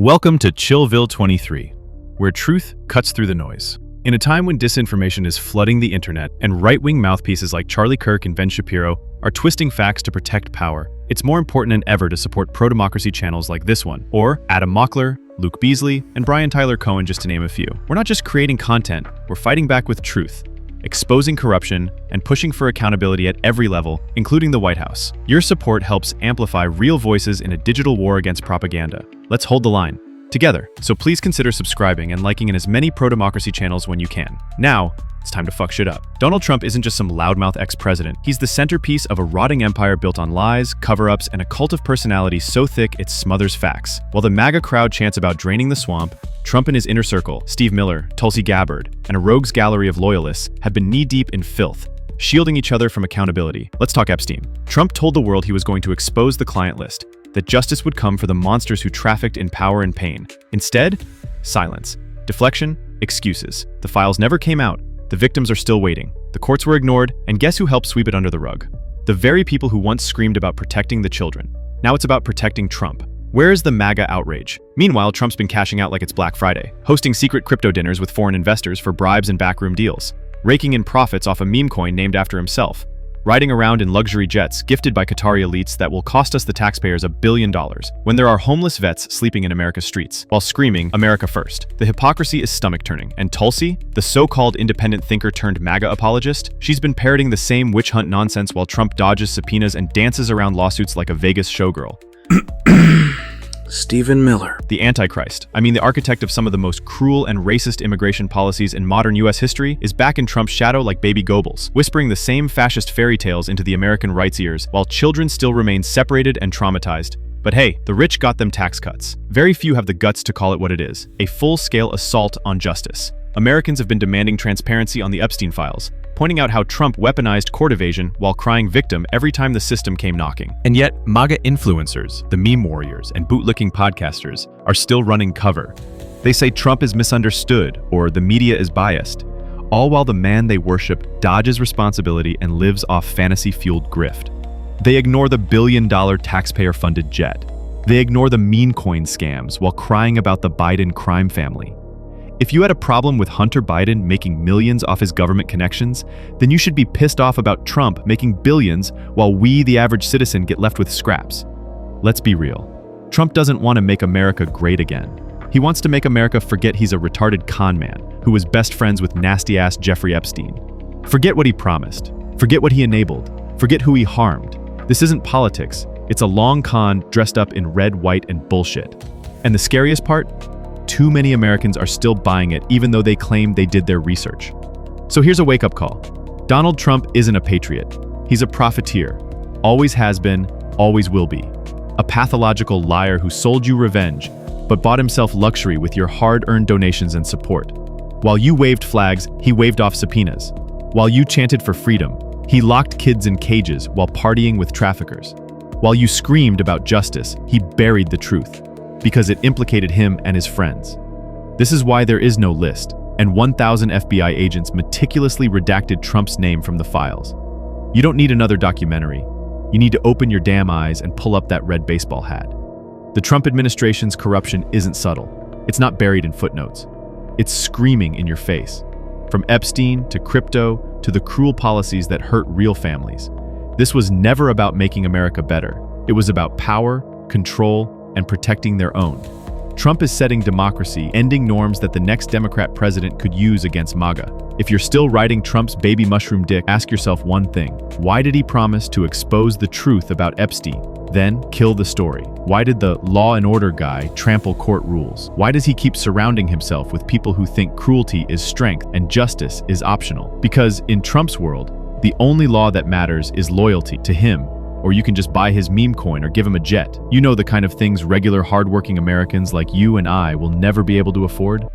Welcome to Chillville 23, where truth cuts through the noise. In a time when disinformation is flooding the internet and right-wing mouthpieces like Charlie Kirk and Ben Shapiro are twisting facts to protect power, it's more important than ever to support pro-democracy channels like this one, or Adam Mockler, Luke Beasley, and Brian Tyler Cohen, just to name a few. We're not just creating content, we're fighting back with truth, exposing corruption, and pushing for accountability at every level, including the White House. Your support helps amplify real voices in a digital war against propaganda. Let's hold the line together. So please consider subscribing and liking in as many pro-democracy channels when you can. Now, it's time to fuck shit up. Donald Trump isn't just some loudmouth ex-president. He's the centerpiece of a rotting empire built on lies, cover-ups, and a cult of personality so thick it smothers facts. While the MAGA crowd chants about draining the swamp, Trump and his inner circle, Steve Miller, Tulsi Gabbard, and a rogues gallery of loyalists have been knee-deep in filth, shielding each other from accountability. Let's talk Epstein. Trump told the world he was going to expose the client list, that justice would come for the monsters who trafficked in power and pain. Instead, silence, deflection, excuses. The files never came out. The victims are still waiting. The courts were ignored, and guess who helped sweep it under the rug? The very people who once screamed about protecting the children. Now it's about protecting Trump. Where is the MAGA outrage? Meanwhile, Trump's been cashing out like it's Black Friday, hosting secret crypto dinners with foreign investors for bribes and backroom deals, raking in profits off a meme coin named after himself, riding around in luxury jets gifted by Qatari elites that will cost us the taxpayers $1 billion, when there are homeless vets sleeping in America's streets, while screaming, America first. The hypocrisy is stomach-turning. And Tulsi, the so-called independent thinker turned MAGA apologist, she's been parroting the same witch hunt nonsense while Trump dodges subpoenas and dances around lawsuits like a Vegas showgirl. Stephen Miller. The Antichrist, the architect of some of the most cruel and racist immigration policies in modern U.S. history, is back in Trump's shadow like baby Goebbels, whispering the same fascist fairy tales into the American right's ears, while children still remain separated and traumatized. But hey, the rich got them tax cuts. Very few have the guts to call it what it is, a full-scale assault on justice. Americans have been demanding transparency on the Epstein files, pointing out how Trump weaponized court evasion while crying victim every time the system came knocking. And yet, MAGA influencers, the meme warriors, and bootlicking podcasters are still running cover. They say Trump is misunderstood or the media is biased, all while the man they worship dodges responsibility and lives off fantasy-fueled grift. They ignore the billion-dollar taxpayer-funded jet. They ignore the meme coin scams while crying about the Biden crime family. If you had a problem with Hunter Biden making millions off his government connections, then you should be pissed off about Trump making billions while we, the average citizen, get left with scraps. Let's be real. Trump doesn't want to make America great again. He wants to make America forget he's a retarded con man who was best friends with nasty-ass Jeffrey Epstein. Forget what he promised. Forget what he enabled. Forget who he harmed. This isn't politics. It's a long con dressed up in red, white, and bullshit. And the scariest part? Too many Americans are still buying it even though they claim they did their research. So here's a wake-up call. Donald Trump isn't a patriot. He's a profiteer. Always has been, always will be. A pathological liar who sold you revenge, but bought himself luxury with your hard-earned donations and support. While you waved flags, he waved off subpoenas. While you chanted for freedom, he locked kids in cages while partying with traffickers. While you screamed about justice, he buried the truth, because it implicated him and his friends. This is why there is no list, and 1,000 FBI agents meticulously redacted Trump's name from the files. You don't need another documentary. You need to open your damn eyes and pull up that red baseball hat. The Trump administration's corruption isn't subtle. It's not buried in footnotes. It's screaming in your face. From Epstein to crypto to the cruel policies that hurt real families. This was never about making America better. It was about power, control, and protecting their own. Trump is setting democracy, ending norms that the next Democrat president could use against MAGA. If you're still riding Trump's baby mushroom dick, ask yourself one thing. Why did he promise to expose the truth about Epstein, then kill the story? Why did the law and order guy trample court rules? Why does he keep surrounding himself with people who think cruelty is strength and justice is optional? Because in Trump's world, the only law that matters is loyalty to him, or you can just buy his meme coin or give him a jet. You know, the kind of things regular hardworking Americans like you and I will never be able to afford.